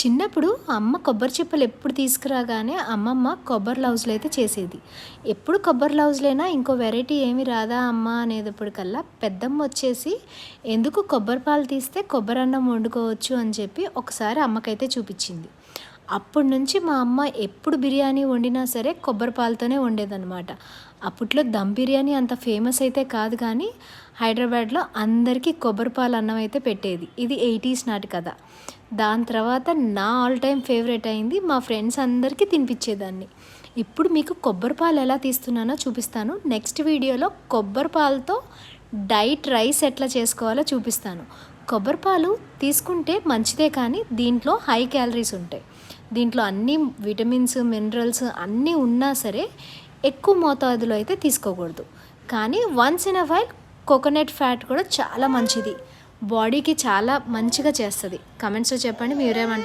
చిన్నప్పుడు అమ్మ కొబ్బరి చిప్పలు ఎప్పుడు తీసుకురాగానే అమ్మమ్మ కొబ్బరి లౌజులు అయితే చేసేది. ఎప్పుడు కొబ్బరి లౌజులేనా ఇంకో వెరైటీ ఏమి రాదా అమ్మ అనేటప్పటికల్లా పెద్దమ్మ వచ్చేసి ఎందుకు కొబ్బరి పాలు తీస్తే కొబ్బరి అన్నం వండుకోవచ్చు అని చెప్పి ఒకసారి అమ్మకైతే చూపించింది. అప్పటి నుంచి మా అమ్మ ఎప్పుడు బిర్యానీ వండినా సరే కొబ్బరి పాలతోనే వండేదన్నమాట. అప్పట్లో దమ్ బిర్యానీ అంత ఫేమస్ అయితే కాదు కానీ హైదరాబాద్లో అందరికీ కొబ్బరి పాలు అన్నం అయితే పెట్టేది. ఇది 80s నాటి కథ. దాని తర్వాత నా ఆల్ టైమ్ ఫేవరెట్ అయింది, మా ఫ్రెండ్స్ అందరికీ తినిపించేదాన్ని. ఇప్పుడు మీకు కొబ్బరి పాలు ఎలా తీస్తున్నానో చూపిస్తాను. నెక్స్ట్ వీడియోలో కొబ్బరి పాలతో డైట్ రైస్ ఎట్లా చేసుకోవాలో చూపిస్తాను. కొబ్బరి పాలు తీసుకుంటే మంచిదే కానీ దీంట్లో హై క్యాలరీస్ ఉంటాయి. దీంట్లో అన్ని విటమిన్స్ మినరల్స్ అన్నీ ఉన్నా సరే ఎక్కువ మోతాదులో అయితే తీసుకోకూడదు. కానీ once in a while coconut fat కూడా చాలా మంచిది, బాడీకి చాలా మంచిగా చేస్తుంది. కమెంట్స్లో చెప్పండి మీరేమంటారు.